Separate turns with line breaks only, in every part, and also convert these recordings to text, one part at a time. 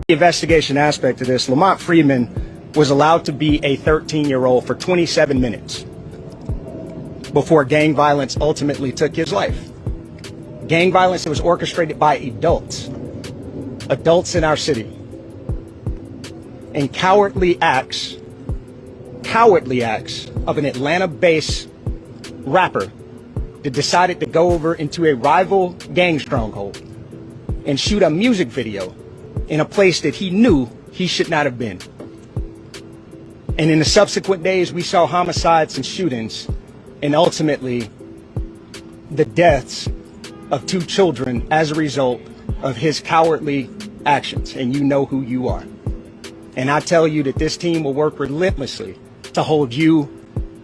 The investigation aspect of this, Lamont Freeman was allowed to be a 13-year-old for 27 minutes before gang violence ultimately took his life. Gang violence that was orchestrated by adults in our city. And cowardly acts of an Atlanta-based rapper that decided to go over into a rival gang stronghold and shoot a music video in a place that he knew he should not have been. And in the subsequent days, we saw homicides and shootings, and ultimately the deaths of 2 children as a result of his cowardly actions. And you know who you are. And I tell you that this team will work relentlessly to hold you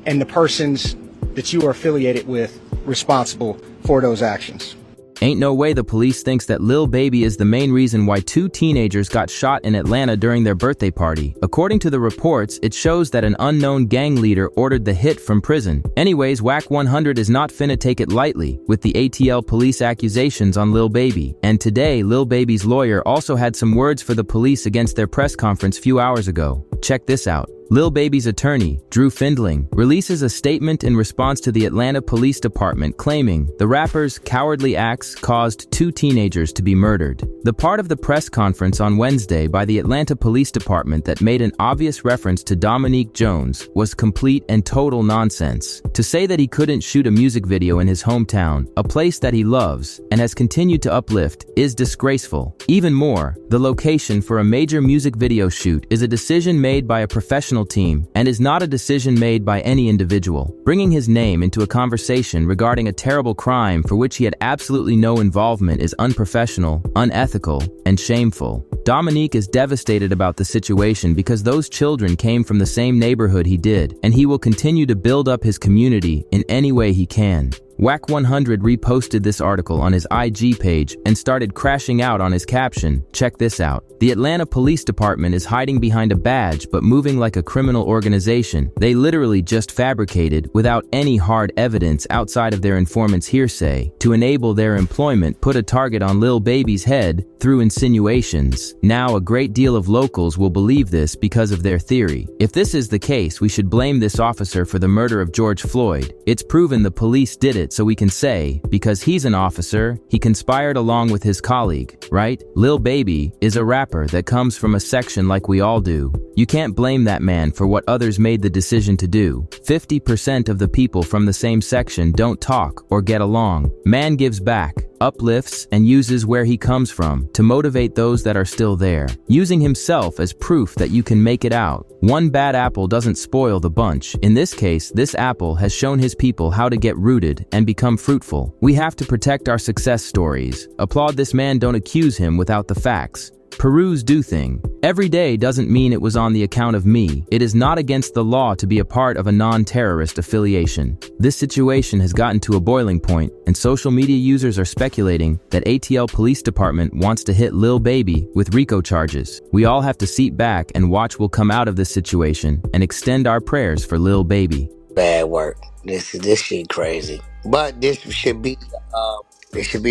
and the persons that you are affiliated with responsible for those actions.
Ain't no way the police thinks that Lil Baby is the main reason why 2 teenagers got shot in Atlanta during their birthday party. According to the reports, it shows that an unknown gang leader ordered the hit from prison. Anyways, Wack 100 is not finna take it lightly with the ATL police accusations on Lil Baby. And today, Lil Baby's lawyer also had some words for the police against their press conference few hours ago. Check this out. Lil Baby's attorney, Drew Findling, releases a statement in response to the Atlanta Police Department claiming the rapper's cowardly acts caused 2 teenagers to be murdered. The part of the press conference on Wednesday by the Atlanta Police Department that made an obvious reference to Dominique Jones was complete and total nonsense. To say that he couldn't shoot a music video in his hometown, a place that he loves and has continued to uplift, is disgraceful. Even more, the location for a major music video shoot is a decision made by a professional team and is not a decision made by any individual. Bringing his name into a conversation regarding a terrible crime for which he had absolutely no involvement is unprofessional, unethical, and shameful. Dominique is devastated about the situation because those children came from the same neighborhood he did, and he will continue to build up his community in any way he can. Wack 100 reposted this article on his IG page and started crashing out on his caption. Check this out. The Atlanta Police Department is hiding behind a badge but moving like a criminal organization. They literally just fabricated, without any hard evidence outside of their informant's hearsay, to enable their employment, put a target on Lil Baby's head through insinuations. Now a great deal of locals will believe this because of their theory. If this is the case, we should blame this officer for the murder of George Floyd. It's proven the police did it, so we can say, because he's an officer, he conspired along with his colleague, right? Lil Baby is a rapper that comes from a section like we all do. You can't blame that man for what others made the decision to do. 50% of the people from the same section don't talk or get along. Man gives back, uplifts, and uses where he comes from to motivate those that are still there, using himself as proof that you can make it out. One bad apple doesn't spoil the bunch. In this case, this apple has shown his people how to get rooted and become fruitful. We have to protect our success stories. Applaud this man, don't accuse him without the facts. Peru's do thing. Every day doesn't mean it was on the account of me. It is not against the law to be a part of a non-terrorist affiliation. This situation has gotten to a boiling point, and social media users are speculating that ATL Police Department wants to hit Lil Baby with RICO charges. We all have to sit back and watch what will come out of this situation and extend our prayers for Lil Baby.
Bad work. This shit crazy. But this should be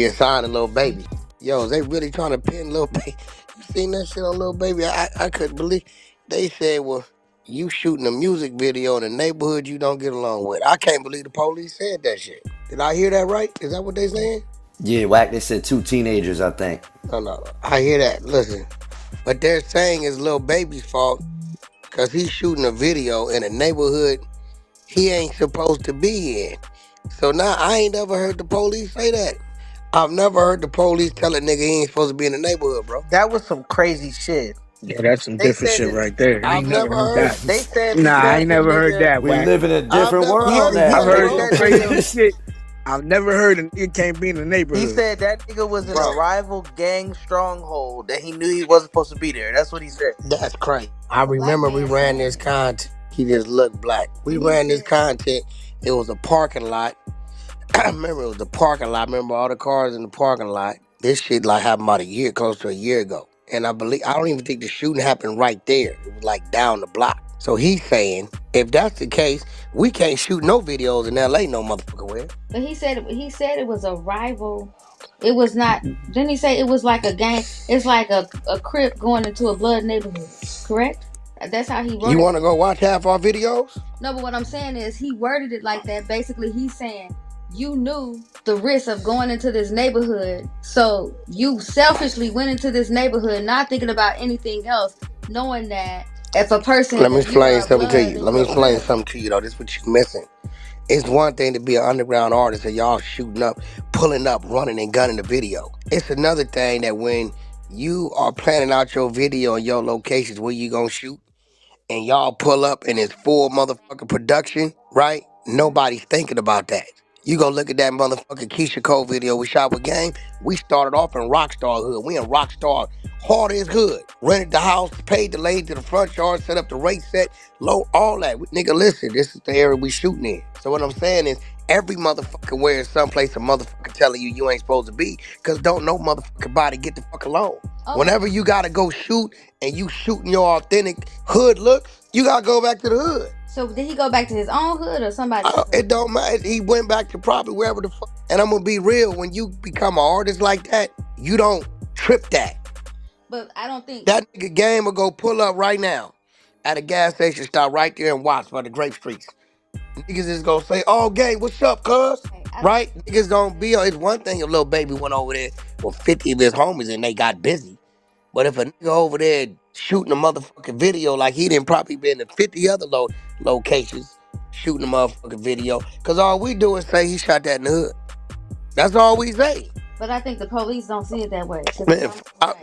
a sign of Lil Baby. Yo, they really trying to pin Lil Baby. You seen that shit on Lil Baby? I couldn't believe. They said, well, you shooting a music video in a neighborhood you don't get along with. I can't believe the police said that shit. Did I hear that right? Is that what they saying?
Yeah, Wack, they said 2 teenagers, I think.
No. I hear that. Listen. What they're saying is Lil Baby's fault because he's shooting a video in a neighborhood he ain't supposed to be in. So now I ain't never heard the police say that. I've never heard the police tell a nigga he ain't supposed to be in the neighborhood, bro.
That was some crazy shit.
Yeah, that's some different shit right there.
I've never heard that.
They said
Nah, I ain't never heard that.
We live in a different world now.
I've heard some crazy shit. I've never heard it can't be in the neighborhood.
He said that nigga was in a rival gang stronghold that he knew he wasn't supposed to be there. That's what he said.
That's crazy. I remember we ran this content. He just looked black. We ran this content. It was a parking lot. I remember it was the parking lot. I remember all the cars in the parking lot. This shit like happened about close to a year ago. And I don't even think the shooting happened right there. It was like down the block. So he's saying, if that's the case, we can't shoot no videos in LA no motherfucker where.
But he said it was a rival It was not. Didn't he say it was like a gang? It's like a crip going into a blood neighborhood. Correct? That's how he worded it.
You want to go watch half our videos?
No, but what I'm saying is he worded it like that. Basically, he's saying you knew the risk of going into this neighborhood, so you selfishly went into this neighborhood, not thinking about anything else, knowing that if a person.
Let me explain something to you. Let me explain something to you, though. This is what you're missing. It's one thing to be an underground artist and y'all shooting up, pulling up, running and gunning the video. It's another thing that when you are planning out your video and your locations where you gonna shoot, and y'all pull up and it's full motherfucking production, right? Nobody's thinking about that. You go look at that motherfucking Keisha Cole video we shot with Game. We started off in Rockstar Hood. We in Rockstar hard as hood. Rented the house, paid the lady to the front yard, set up the race set, low, all that. Nigga, listen, this is the area we shooting in. So what I'm saying is, every motherfucker wearing someplace a motherfucker telling you ain't supposed to be, because don't no motherfucking body get the fuck alone. Oh. Whenever you gotta go shoot and you shooting your authentic hood look, you gotta go back to the hood.
So did he go back to his own hood or somebody else's?
It don't matter. He went back to probably wherever the fuck. And I'm gonna be real, when you become an artist like that, you don't trip that.
But I don't think
that nigga Game will go pull up right now at a gas station, stop right there and watch by the Grape Streets. Niggas is gonna say, "Oh, Game, what's up, cuz?" Right? Niggas don't be on. It's one thing if little baby went over there with 50 of his homies and they got busy. But if a nigga over there shooting a motherfucking video like he didn't probably been to 50 other locations shooting a motherfucking video, because all we do is say he shot that in the hood. That's all we say.
But I think the police don't see it that way.
Man,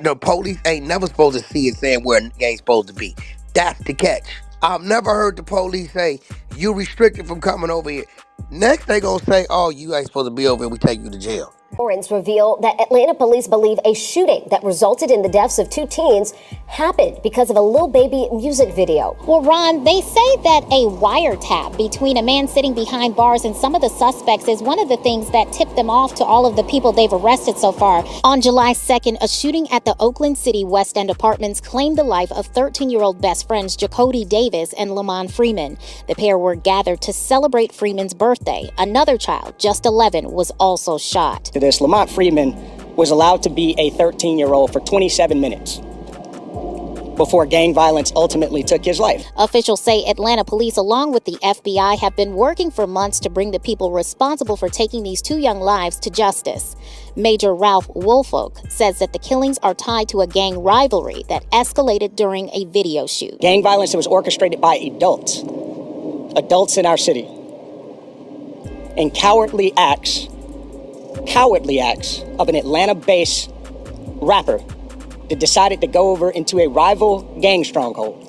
the police ain't never supposed to see it saying where a nigga ain't supposed to be. That's the catch. I've never heard the police say, you restricted from coming over here. Next, they gonna say, oh, you ain't supposed to be over here, we take you to jail.
Warrants reveal that Atlanta police believe a shooting that resulted in the deaths of 2 teens happened because of a Lil Baby music video.
Well, Ron, they say that a wiretap between a man sitting behind bars and some of the suspects is one of the things that tipped them off to all of the people they've arrested so far. On July 2nd, a shooting at the Oakland City West End Apartments claimed the life of 13-year-old best friends Jacody Davis and Lamont Freeman. The pair were gathered to celebrate Freeman's birthday. Another child, just 11, was also shot.
This Lamont Freeman was allowed to be a 13-year-old for 27 minutes before gang violence ultimately took his life.
Officials say Atlanta police, along with the FBI, have been working for months to bring the people responsible for taking these 2 young lives to justice. Major Ralph Woolfolk says that the killings are tied to a gang rivalry that escalated during a video shoot.
Gang violence that was orchestrated by adults in our city, and cowardly acts of an Atlanta-based rapper that decided to go over into a rival gang stronghold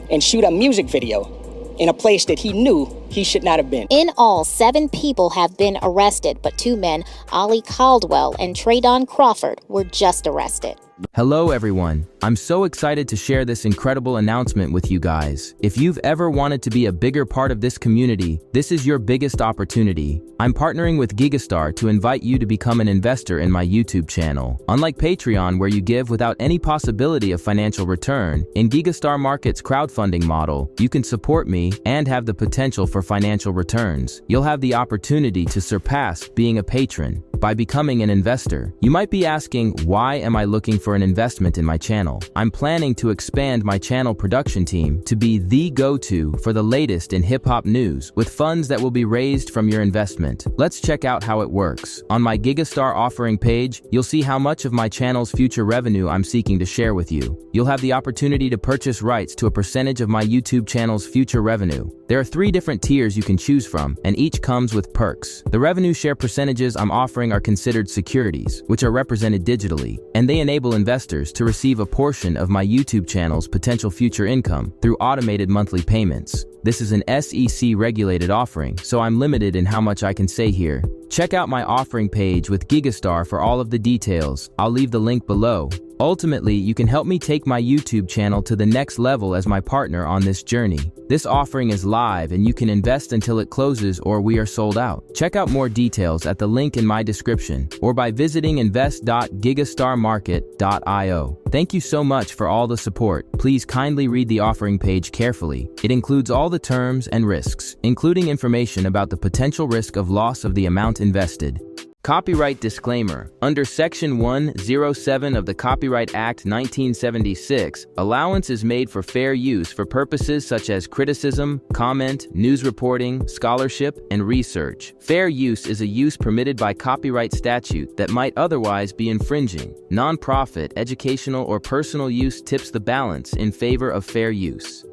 and shoot a music video in a place that he knew he should not have been.
In all, 7 people have been arrested, but 2 men, Ollie Caldwell and Traydon Crawford, were just arrested.
Hello everyone, I'm so excited to share this incredible announcement with you guys. If you've ever wanted to be a bigger part of this community, this is your biggest opportunity. I'm partnering with Gigastar to invite you to become an investor in my YouTube channel. Unlike Patreon, where you give without any possibility of financial return, in Gigastar Market's crowdfunding model, you can support me and have the potential for financial returns. You'll have the opportunity to surpass being a patron by becoming an investor. You might be asking, why am I looking for an investment in my channel? I'm planning to expand my channel production team to be the go-to for the latest in hip-hop news with funds that will be raised from your investment. Let's check out how it works. On my Gigastar offering page, you'll see how much of my channel's future revenue I'm seeking to share with you. You'll have the opportunity to purchase rights to a percentage of my YouTube channel's future revenue. There are 3 different tiers you can choose from, and each comes with perks. The revenue share percentages I'm offering are considered securities, which are represented digitally, and they enable investors to receive a portion of my YouTube channel's potential future income through automated monthly payments. This is an SEC-regulated offering, so I'm limited in how much I can say here. Check out my offering page with Gigastar for all of the details. I'll leave the link below. Ultimately, you can help me take my YouTube channel to the next level as my partner on this journey. This offering is live and you can invest until it closes or we are sold out. Check out more details at the link in my description or by visiting invest.gigastarmarket.io. Thank you so much for all the support. Please kindly read the offering page carefully. It includes all the terms and risks, including information about the potential risk of loss of the amount invested. Copyright disclaimer. Under Section 107 of the Copyright Act 1976, allowance is made for fair use for purposes such as criticism, comment, news reporting, scholarship, and research. Fair use is a use permitted by copyright statute that might otherwise be infringing. Non-profit, educational, or personal use tips the balance in favor of fair use.